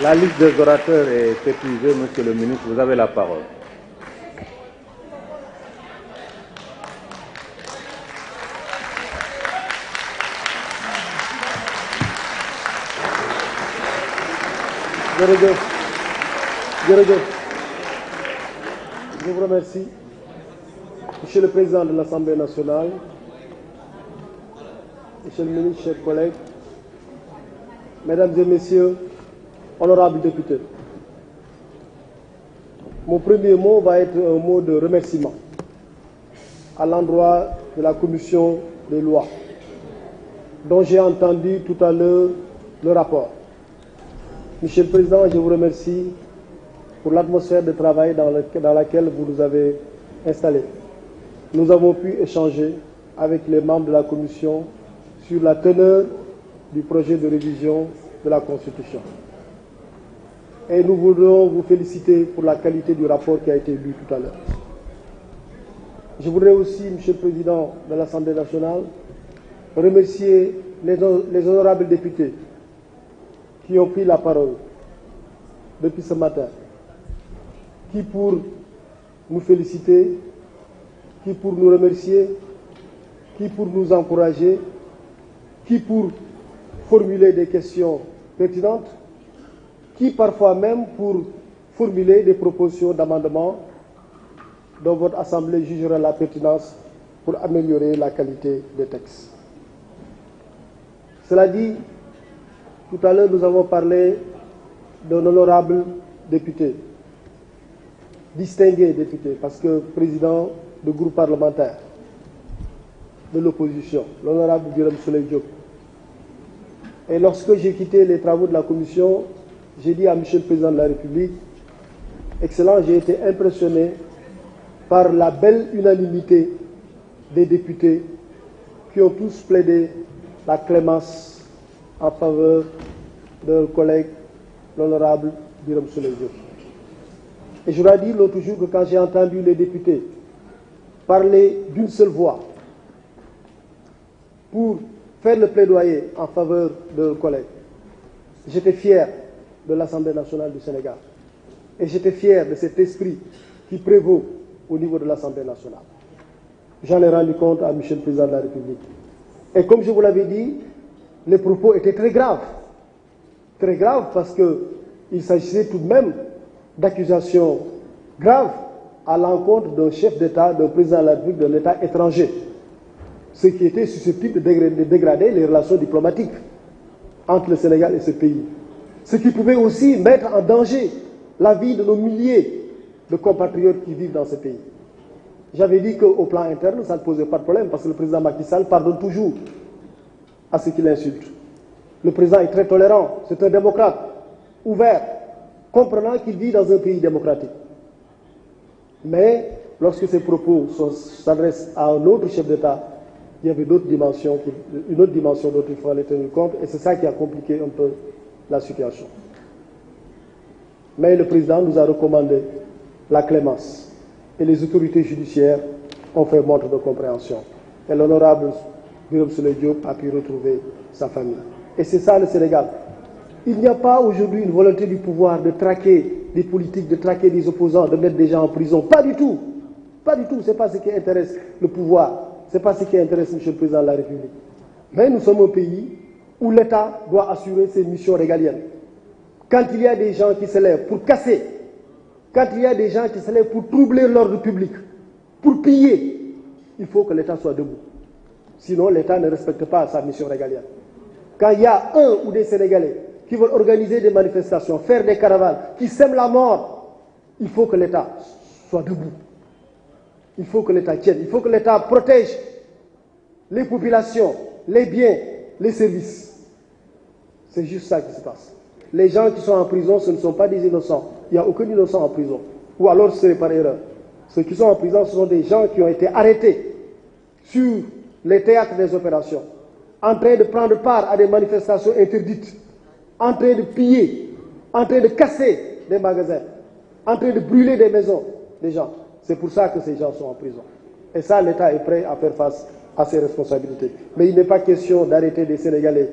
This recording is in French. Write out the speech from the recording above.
La liste des orateurs est épuisée, Monsieur le ministre, vous avez la parole. Je vous remercie. Monsieur le Président de l'Assemblée nationale, Monsieur le ministre, chers collègues, Mesdames et Messieurs, honorables députés, mon premier mot va être un mot de remerciement à l'endroit de la Commission des lois, dont j'ai entendu tout à l'heure le rapport. Monsieur le Président, je vous remercie pour l'atmosphère de travail dans laquelle vous nous avez installés. Nous avons pu échanger avec les membres de la Commission sur la teneur du projet de révision de la Constitution. Et nous voudrions vous féliciter pour la qualité du rapport qui a été lu tout à l'heure. Je voudrais aussi, Monsieur le Président de l'Assemblée nationale, remercier les honorables députés qui ont pris la parole depuis ce matin, qui pour nous féliciter, qui pour nous remercier, qui pour nous encourager, qui pour formuler des questions pertinentes, qui parfois même pour formuler des propositions d'amendement dont votre Assemblée jugera la pertinence pour améliorer la qualité des textes. Cela dit, tout à l'heure nous avons parlé d'un honorable député, distingué député, parce que président du groupe parlementaire de l'opposition, l'honorable Birame Souleye Diop. Et lorsque j'ai quitté les travaux de la commission, j'ai dit à Monsieur le Président de la République, Excellent, j'ai été impressionné par la belle unanimité des députés qui ont tous plaidé la clémence en faveur de leur collègue, l'honorable Birame Souleye Diop. Et je leur ai dit l'autre jour que quand j'ai entendu les députés parler d'une seule voix pour faire le plaidoyer en faveur de leurs collègues, j'étais fier de l'Assemblée nationale du Sénégal. Et j'étais fier de cet esprit qui prévaut au niveau de l'Assemblée nationale. J'en ai rendu compte à Monsieur le Président de la République. Et comme je vous l'avais dit, les propos étaient très graves. Très graves parce qu'il s'agissait tout de même d'accusations graves à l'encontre d'un chef d'État, d'un président de la République, d'un État étranger. Ce qui était susceptible de dégrader les relations diplomatiques entre le Sénégal et ce pays. Ce qui pouvait aussi mettre en danger la vie de nos milliers de compatriotes qui vivent dans ce pays. J'avais dit qu'au plan interne, ça ne posait pas de problème parce que le président Macky Sall pardonne toujours à ceux qui l'insultent. Le président est très tolérant, c'est un démocrate, ouvert, comprenant qu'il vit dans un pays démocratique. Mais lorsque ces propos s'adressent à un autre chef d'État, il y avait une autre dimension dont il fallait tenir compte, et c'est ça qui a compliqué un peu la situation. Mais le président nous a recommandé la clémence, et les autorités judiciaires ont fait montre de compréhension. Et l'honorable Birame Souleye Diop a pu retrouver sa famille. Et c'est ça le Sénégal. Il n'y a pas aujourd'hui une volonté du pouvoir de traquer des politiques, de traquer des opposants, de mettre des gens en prison. Pas du tout. Pas du tout. Ce n'est pas ce qui intéresse le pouvoir. Ce n'est pas ce qui intéresse M. le Président de la République. Mais nous sommes un pays où l'État doit assurer ses missions régaliennes. Quand il y a des gens qui se lèvent pour casser, quand il y a des gens qui se lèvent pour troubler l'ordre public, pour piller, il faut que l'État soit debout. Sinon, l'État ne respecte pas sa mission régalienne. Quand il y a un ou des Sénégalais qui veulent organiser des manifestations, faire des caravanes, qui sèment la mort, il faut que l'État soit debout. Il faut que l'État tienne. Il faut que l'État protège les populations, les biens, les services. C'est juste ça qui se passe. Les gens qui sont en prison, ce ne sont pas des innocents. Il n'y a aucun innocent en prison. Ou alors ce serait par erreur. Ceux qui sont en prison, ce sont des gens qui ont été arrêtés sur les théâtres des opérations, en train de prendre part à des manifestations interdites, en train de piller, en train de casser des magasins, en train de brûler des maisons des gens. C'est pour ça que ces gens sont en prison. Et ça, l'État est prêt à faire face à ses responsabilités. Mais il n'est pas question d'arrêter des Sénégalais